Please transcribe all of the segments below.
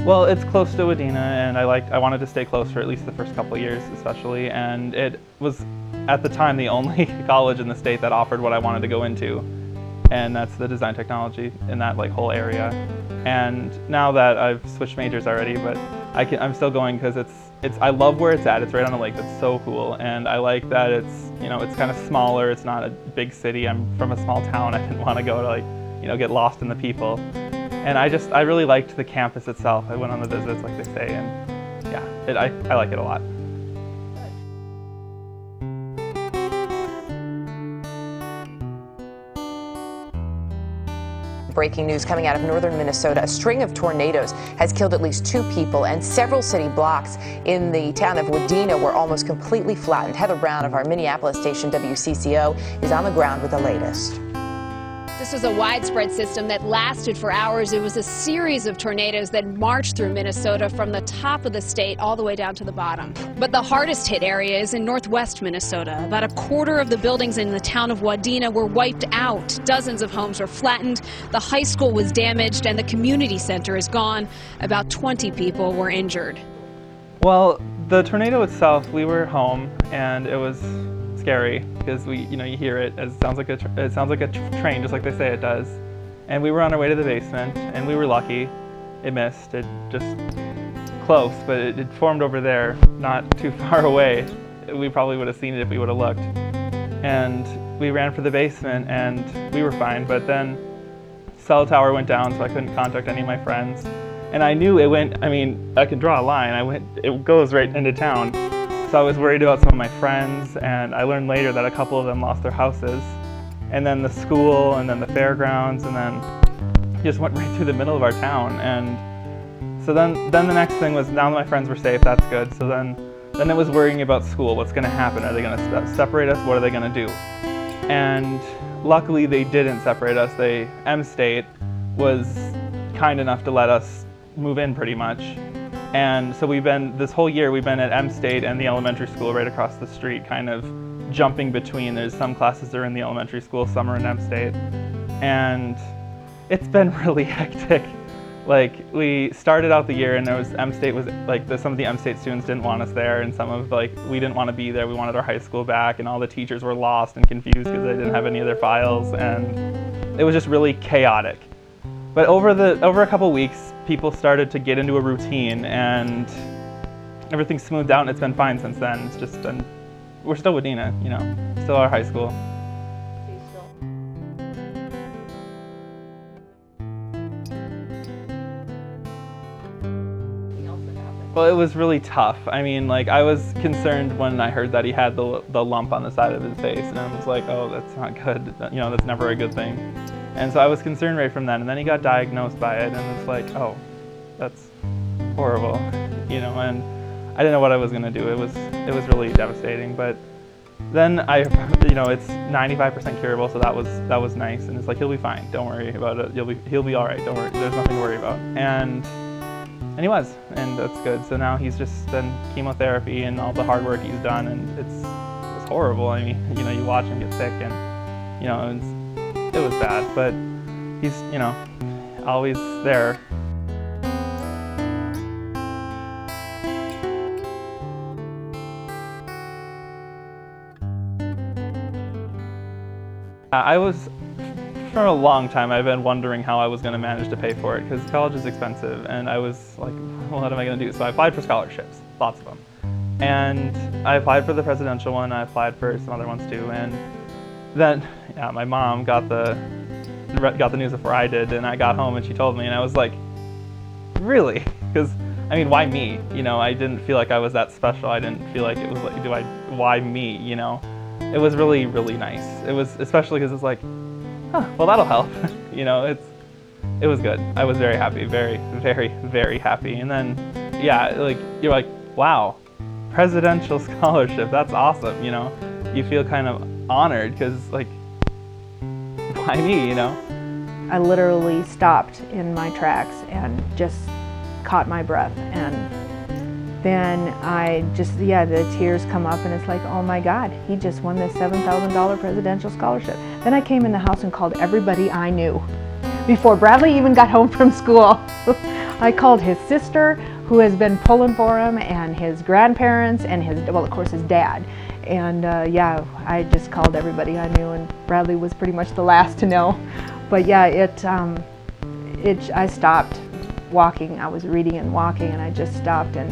Well, it's close to Wadena, and I wanted to stay close for at least the first couple of years especially, and it was at the time the only college in the state that offered what I wanted to go into, and that's the design technology in that whole area. And now that I've switched majors already, but I'm still going because I love where it's at. It's right on a lake. That's so cool, and I like that it's it's kind of smaller. It's not a big city. I'm from a small town. I didn't want to go to get lost in the people. And I really liked the campus itself. I went on the visits, like they say, and yeah, I like it a lot. Breaking news coming out of northern Minnesota. A string of tornadoes has killed at least 2 people, and several city blocks in the town of Wadena were almost completely flattened. Heather Brown of our Minneapolis station WCCO is on the ground with the latest. This was a widespread system that lasted for hours. It was a series of tornadoes that marched through Minnesota from the top of the state all the way down to the bottom. But the hardest hit area is in northwest Minnesota. About a quarter of the buildings in the town of Wadena were wiped out. Dozens of homes were flattened. The high school was damaged and the community center is gone. About 20 people were injured. Well, the tornado itself, we were home and it was scary because you hear it. It sounds like a train, just like they say it does. And we were on our way to the basement, and we were lucky. It missed. It just close, but it formed over there, not too far away. We probably would have seen it if we would have looked. And we ran for the basement, and we were fine. But then cell tower went down, so I couldn't contact any of my friends. And I knew it went. I mean, I could draw a line. It goes right into town. So I was worried about some of my friends, and I learned later that a couple of them lost their houses. And then the school, and then the fairgrounds, and then just went right through the middle of our town. And so then the next thing was, now that my friends were safe, that's good. So then it was worrying about school. What's going to happen? Are they going to separate us? What are they going to do? And luckily they didn't separate us. M-State was kind enough to let us move in pretty much. And so this whole year we've been at M-State and the elementary school right across the street, kind of jumping between. There's some classes that are in the elementary school, some are in M-State. And it's been really hectic. We started out the year and M-State was some of the M-State students didn't want us there, and some of we didn't want to be there. We wanted our high school back, and all the teachers were lost and confused because they didn't have any of their files, and it was just really chaotic. But over a couple weeks, people started to get into a routine, and everything smoothed out, and it's been fine since then. It's just been, we're still Wadena, still our high school. Well, it was really tough. I mean, I was concerned when I heard that he had the lump on the side of his face, and I was like, oh, that's not good. That's never a good thing. And so I was concerned right from then, and then he got diagnosed by it, and it's like, oh, that's horrible, and I didn't know what I was gonna do. It was really devastating, but then it's 95% curable, so that was nice, and it's like, he'll be fine, don't worry about it, he'll be all right, don't worry, there's nothing to worry about. And he was, and that's good. So now he's just done chemotherapy and all the hard work he's done, and it was horrible. I mean, you watch him get sick, and it was bad, but he's, always there. For a long time, I've been wondering how I was going to manage to pay for it, because college is expensive, and I was like, well, what am I going to do? So I applied for scholarships, lots of them. And I applied for the presidential one, I applied for some other ones too, and then my mom got the news before I did, and I got home and she told me, and I was like, really? Because, I mean, why me? I didn't feel like I was that special. I didn't feel like it was like, why me, It was really, really nice. It was, especially because it's like, huh, well, that'll help. It was good. I was very happy, very, very, very happy. And then, you're like, wow, presidential scholarship, that's awesome, You feel kind of honored because, why me, I literally stopped in my tracks and just caught my breath, and then the tears come up, and it's like, oh my God, he just won this $7,000 presidential scholarship. Then I came in the house and called everybody I knew. Before Bradley even got home from school, I called his sister, who has been pulling for him, and his grandparents, and well, of course, his dad. And yeah, I just called everybody I knew, and Bradley was pretty much the last to know. But yeah, I stopped walking. I was reading and walking, and I just stopped, and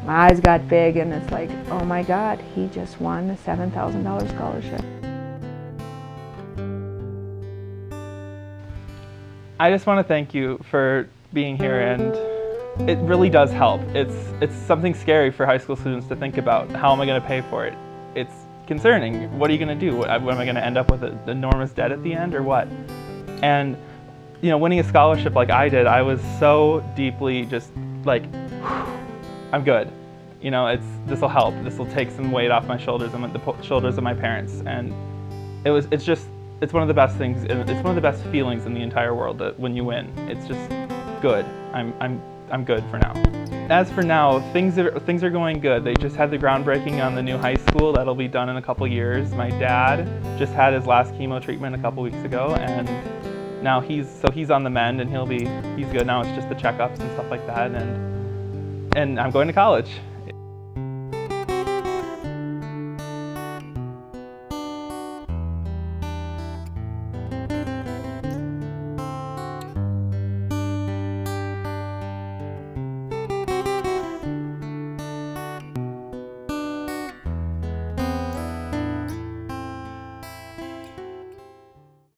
my eyes got big, and it's like, oh my God, he just won a $7,000 scholarship. I just want to thank you for being here, and it really does help. It's something scary for high school students to think about. How am I going to pay for it? It's concerning. What are you going to do? Am I going to end up with an enormous debt at the end, or what? And you know, winning a scholarship like I did, I was so deeply just like, I'm good. You know, this will help. This will take some weight off my shoulders and the shoulders of my parents. And it's one of the best things. It's one of the best feelings in the entire world that when you win. It's just good. I'm good for now. As for now, things are going good. They just had the groundbreaking on the new high school. That'll be done in a couple years. My dad just had his last chemo treatment a couple weeks ago, and now he's on the mend, and he's good now. It's just the checkups and stuff like that, and I'm going to college.